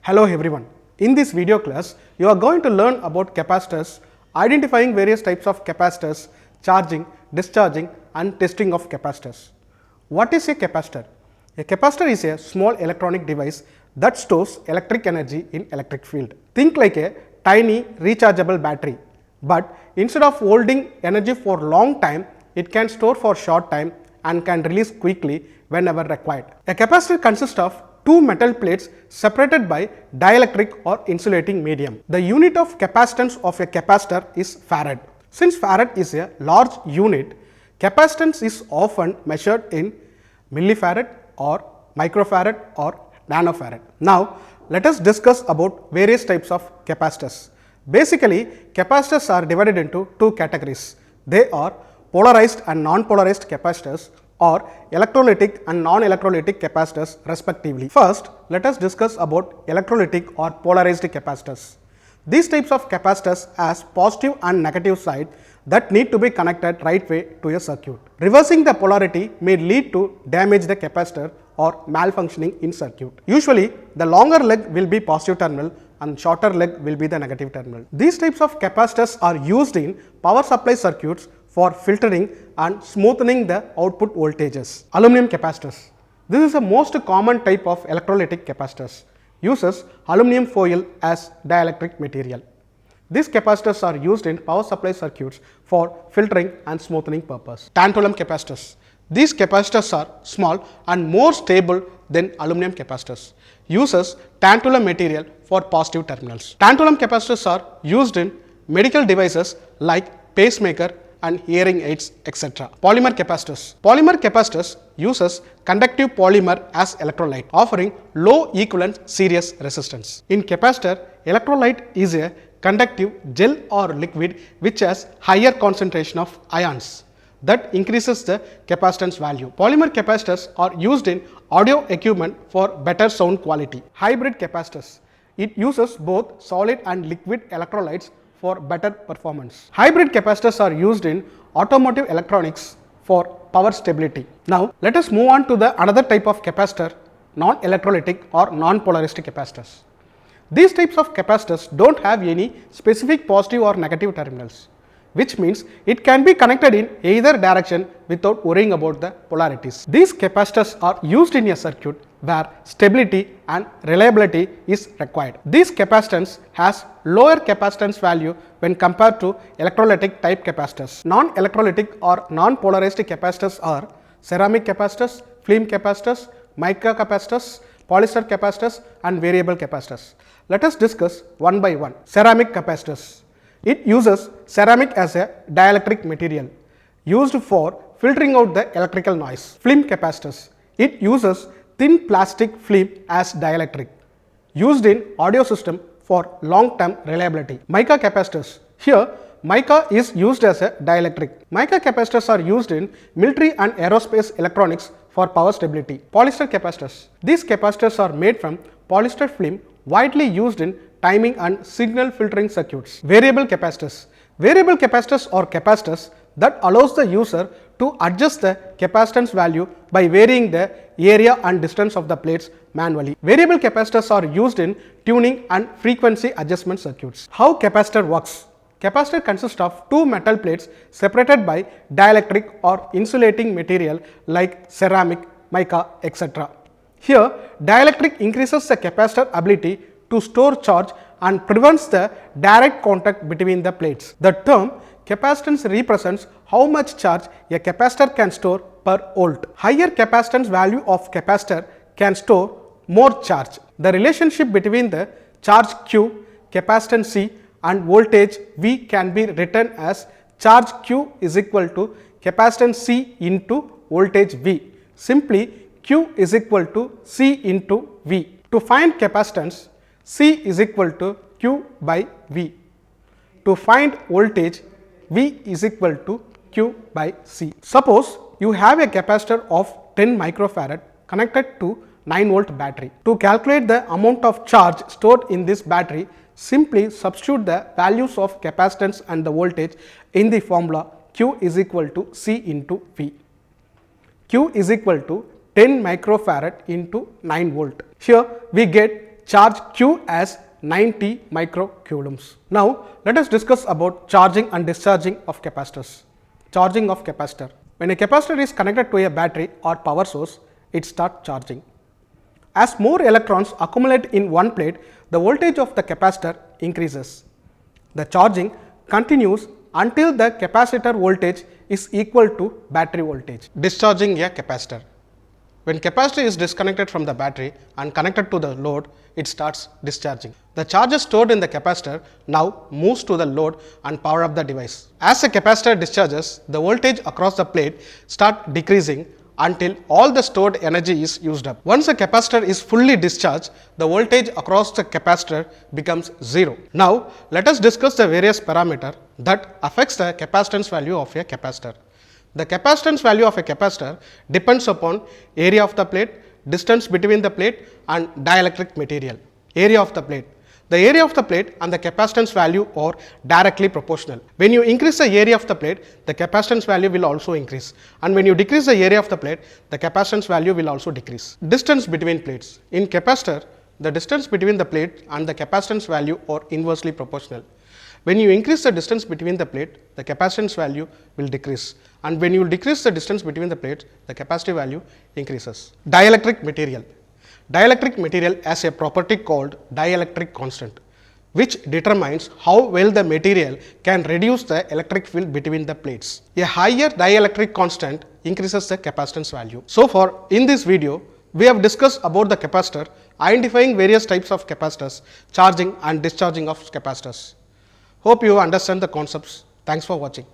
Hello everyone. In this video class, you are going to learn about capacitors, identifying various types of capacitors, charging, discharging and testing of capacitors. What is a capacitor? A capacitor is a small electronic device that stores electric energy in electric field. Think like a tiny rechargeable battery, but instead of holding energy for long time, it can store for short time and can release quickly whenever required. A capacitor consists of two metal plates separated by dielectric or insulating medium. The unit of capacitance of a capacitor is farad. Since farad is a large unit, capacitance is often measured in millifarad or microfarad or nanofarad. Now, let us discuss about various types of capacitors. Basically, capacitors are divided into two categories. They are polarized and non-polarized capacitors or electrolytic and non-electrolytic capacitors respectively. First, let us discuss about electrolytic or polarized capacitors. These types of capacitors has positive and negative side that need to be connected right way to a circuit. Reversing the polarity may lead to damage the capacitor or malfunctioning in circuit. Usually, the longer leg will be positive terminal and shorter leg will be the negative terminal. These types of capacitors are used in power supply circuits for filtering and smoothing the output voltages. Aluminum capacitors. This is the most common type of electrolytic capacitors. Uses aluminum foil as dielectric material. These capacitors are used in power supply circuits for filtering and smoothing purpose. Tantalum capacitors. These capacitors are small and more stable than aluminum capacitors. Uses tantalum material for positive terminals. Tantalum capacitors are used in medical devices like pacemaker and hearing aids, etc. Polymer capacitors. Polymer capacitors uses conductive polymer as electrolyte, offering low equivalent series resistance. In capacitor, electrolyte is a conductive gel or liquid which has higher concentration of ions that increases the capacitance value. Polymer capacitors are used in audio equipment for better sound quality. Hybrid capacitors. It uses both solid and liquid electrolytes for better performance. Hybrid capacitors are used in automotive electronics for power stability. Now, let us move on to the another type of capacitor, non-electrolytic or non-polarized capacitors. These types of capacitors don't have any specific positive or negative terminals, which means it can be connected in either direction without worrying about the polarities. These capacitors are used in a circuit where stability and reliability is required. This capacitance has lower capacitance value when compared to electrolytic type capacitors. Non-electrolytic or non-polarized capacitors are ceramic capacitors, film capacitors, mica capacitors, polyester capacitors and variable capacitors. Let us discuss one by one. Ceramic capacitors. It uses ceramic as a dielectric material used for filtering out the electrical noise. Film capacitors. It uses thin plastic film as dielectric, used in audio system for long-term reliability. Mica capacitors. Here, mica is used as a dielectric. Mica capacitors are used in military and aerospace electronics for power stability. Polyester capacitors. These capacitors are made from polyester film widely used in timing and signal filtering circuits. Variable capacitors. Variable capacitors are capacitors that allows the user to adjust the capacitance value by varying the area and distance of the plates manually. Variable capacitors are used in tuning and frequency adjustment circuits. How capacitor works? Capacitor consists of two metal plates separated by dielectric or insulating material like ceramic, mica, etc. Here, dielectric increases the capacitor ability to store charge and prevents the direct contact between the plates. The term capacitance represents how much charge a capacitor can store per volt. Higher capacitance value of capacitor can store more charge. The relationship between the charge Q, capacitance C and voltage V can be written as charge Q is equal to capacitance C into voltage V. Simply Q is equal to C into V. To find capacitance, C is equal to Q by V. To find voltage, V is equal to Q by C. Suppose you have a capacitor of 10 microfarad connected to 9 volt battery. To calculate the amount of charge stored in this battery, simply substitute the values of capacitance and the voltage in the formula Q is equal to C into V. Q is equal to 10 microfarad into 9 volt. Here we get charge Q as 90 microcoulombs. Now let us discuss about charging and discharging of capacitors. Charging of capacitor. When a capacitor is connected to a battery or power source, it starts charging. As more electrons accumulate in one plate, the voltage of the capacitor increases. The charging continues until the capacitor voltage is equal to battery voltage. Discharging a capacitor. When capacitor is disconnected from the battery and connected to the load, it starts discharging. The charges stored in the capacitor now moves to the load and power up the device. As the capacitor discharges, the voltage across the plate starts decreasing until all the stored energy is used up. Once the capacitor is fully discharged, the voltage across the capacitor becomes 0. Now let us discuss the various parameters that affects the capacitance value of a capacitor. The capacitance value of a capacitor depends upon area of the plate, distance between the plate and dielectric material. Area of the plate. The area of the plate and the capacitance value are directly proportional. When you increase the area of the plate, the capacitance value will also increase, and when you decrease the area of the plate, the capacitance value will also decrease. Distance between plates. In capacitor, the distance between the plate and the capacitance value are inversely proportional. When you increase the distance between the plate, the capacitance value will decrease, and when you decrease the distance between the plates, the capacitive value increases. Dielectric material. Dielectric material has a property called dielectric constant, which determines how well the material can reduce the electric field between the plates. A higher dielectric constant increases the capacitance value. So far in this video, we have discussed about the capacitor, identifying various types of capacitors, charging and discharging of capacitors. Hope you understand the concepts. Thanks for watching.